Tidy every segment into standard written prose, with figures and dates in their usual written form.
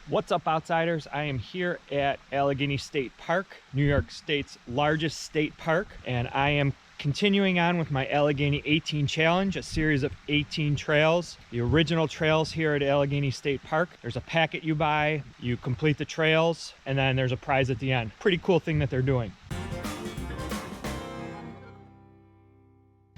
What's up, outsiders? I am here at Allegany State Park, New York State's largest state park, and I am continuing on with my Allegany 18 challenge, a series of 18 trails. The original trails here at Allegany State Park. There's a packet you buy, you complete the trails, and then there's a prize at the end. Pretty cool thing that they're doing.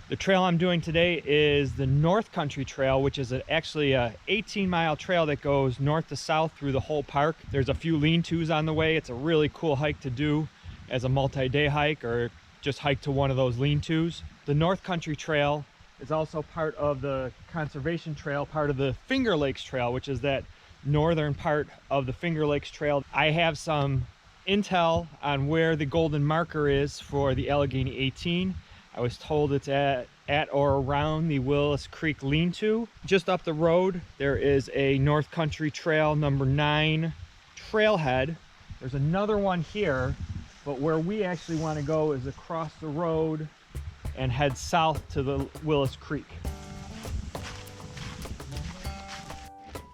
The trail I'm doing today is the North Country Trail, which is actually a 18-mile trail that goes north to south through the whole park. There's a few lean-tos on the way. It's a really cool hike to do as a multi-day hike or just hike to one of those lean-tos. The North Country Trail is also part of the Conservation Trail, part of the Finger Lakes Trail, which is that northern part of the Finger Lakes Trail. I have some intel on where the golden marker is for the Allegany 18. I was told it's at or around the Willis Creek Lean-To. Just up the road, there is a North Country Trail number 9 trailhead. There's another one here, but where we actually want to go is across the road and head south to the Willis Creek.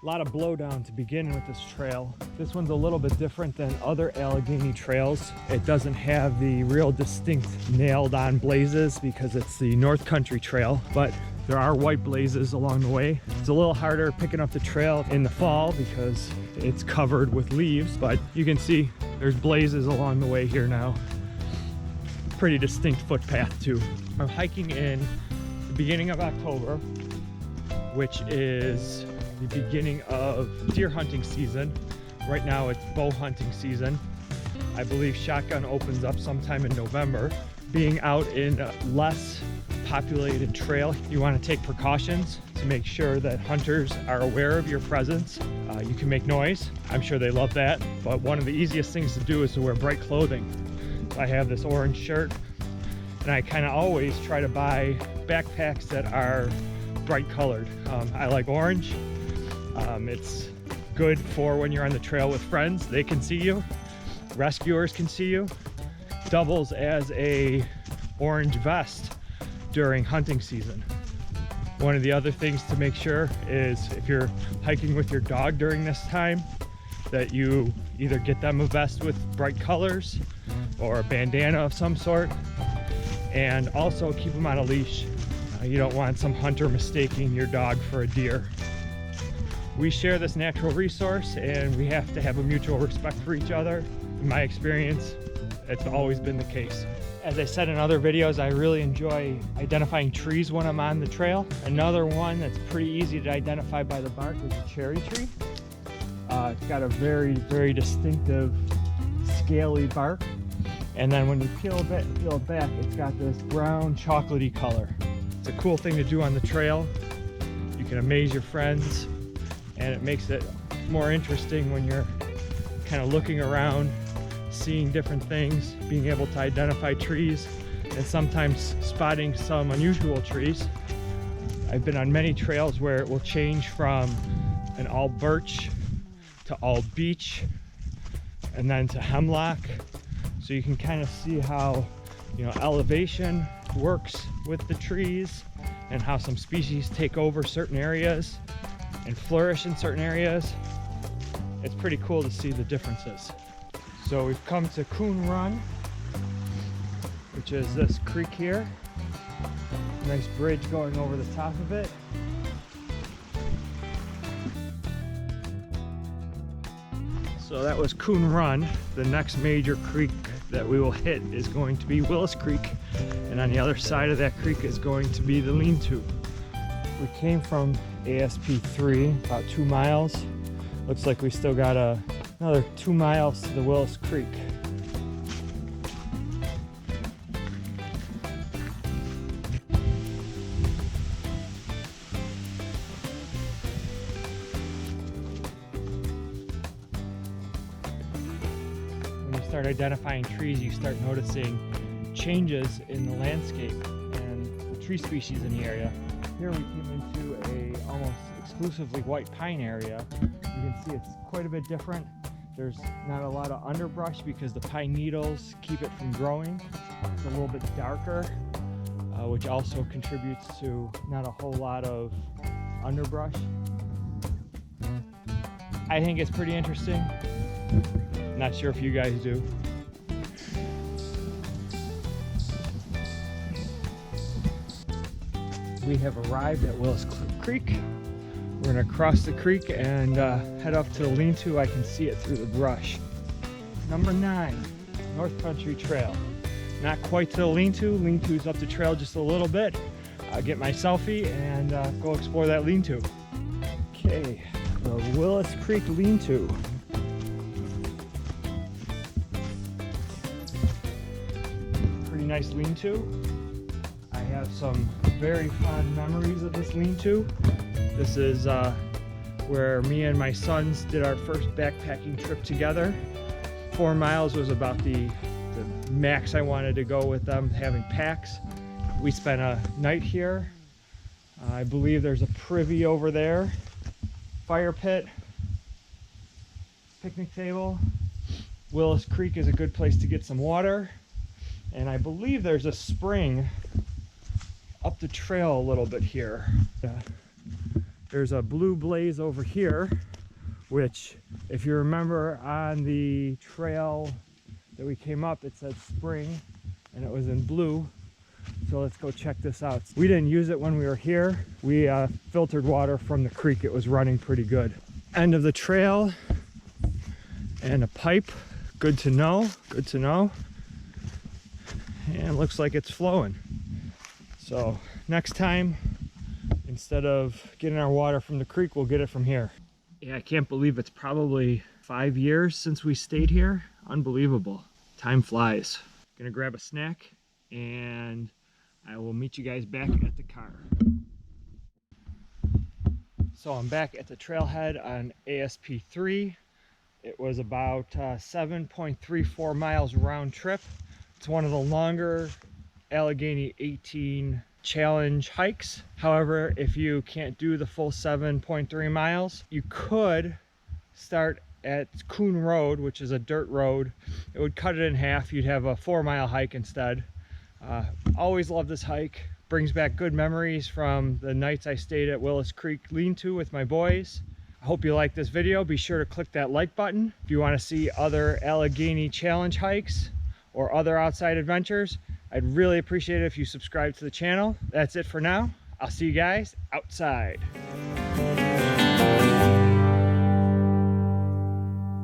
A lot of blowdown to begin with this trail. This one's a little bit different than other Allegany trails. It doesn't have the real distinct nailed on blazes because it's the North Country Trail, but there are white blazes along the way. It's a little harder picking up the trail in the fall because it's covered with leaves, but you can see there's blazes along the way here now. Pretty distinct footpath too. I'm hiking in the beginning of October, which is the beginning of deer hunting season. Right now it's bow hunting season. I believe shotgun opens up sometime in November. Being out in a less populated trail, you want to take precautions to make sure that hunters are aware of your presence. You can make noise. I'm sure they love that, but one of the easiest things to do is to wear bright clothing. So I have this orange shirt, and I kind of always try to buy backpacks that are bright colored. I like orange. It's good for when you're on the trail with friends. They can see you. Rescuers can see you. Doubles as a orange vest during hunting season. One of the other things to make sure is if you're hiking with your dog during this time, that you either get them a vest with bright colors or a bandana of some sort, and also keep them on a leash. You don't want some hunter mistaking your dog for a deer. We share this natural resource and we have to have a mutual respect for each other. In my experience, it's always been the case. As I said in other videos, I really enjoy identifying trees when I'm on the trail. Another one that's pretty easy to identify by the bark is a cherry tree. It's got a very, very distinctive scaly bark. And then when you peel it back, it's got this brown chocolatey color. It's a cool thing to do on the trail. You can amaze your friends, and it makes it more interesting when you're kind of looking around, seeing different things, being able to identify trees, and sometimes spotting some unusual trees. I've been on many trails where it will change from an all birch to all beech and then to hemlock. So you can kind of see how, elevation works with the trees and how some species take over certain areas and flourish in certain areas. It's pretty cool to see the differences. So we've come to Coon Run, which is this creek here. Nice bridge going over the top of it. So that was Coon Run. The next major creek that we will hit is going to be Willis Creek, and on the other side of that creek is going to be the Lean-To. We came from ASP 3, about 2 miles. Looks like we still got another 2 miles to the Willis Creek. When you start identifying trees, you start noticing changes in the landscape and the tree species in the area. Here we came into a almost exclusively white pine area. You can see it's quite a bit different. There's not a lot of underbrush because the pine needles keep it from growing. It's a little bit darker, which also contributes to not a whole lot of underbrush. I think it's pretty interesting. Not sure if you guys do. We have arrived at Willis Creek. We're gonna cross the creek and head up to the lean-to. I can see it through the brush. Number 9, North Country Trail. Not quite to the lean-to. Lean-to's up the trail just a little bit. I'll get my selfie and go explore that lean-to. Okay, the Willis Creek Lean-To. Pretty nice lean-to. I have some very fond memories of this lean-to. This is where me and my sons did our first backpacking trip together. 4 miles was about the max I wanted to go with them having packs. We spent a night here. I believe there's a privy over there, fire pit, picnic table. Willis Creek is a good place to get some water. And I believe there's a spring up the trail a little bit here. There's a blue blaze over here, which, if you remember on the trail that we came up, it said spring and it was in blue. So let's go check this out. We didn't use it when we were here. We filtered water from the creek. It was running pretty good. End of the trail and a pipe. Good to know, good to know. And it looks like it's flowing. So next time, instead of getting our water from the creek, we'll get it from here. Yeah, I can't believe it's probably 5 years since we stayed here. Unbelievable. Time flies. Gonna grab a snack and I will meet you guys back at the car. So I'm back at the trailhead on ASP 3. It was about 7.34 miles round trip. It's one of the longer Allegany 18 challenge hikes. However, if you can't do the full 7.3 miles, you could start at Coon Road, which is a dirt road. It would cut it in half. You'd have a 4-mile hike instead. Always love this hike. Brings back good memories from the nights I stayed at Willis Creek Lean-To with my boys. I hope you like this video. Be sure to click that like button. If you want to see other Allegany challenge hikes or other outside adventures, I'd really appreciate it if you subscribe to the channel. That's it for now. I'll see you guys outside.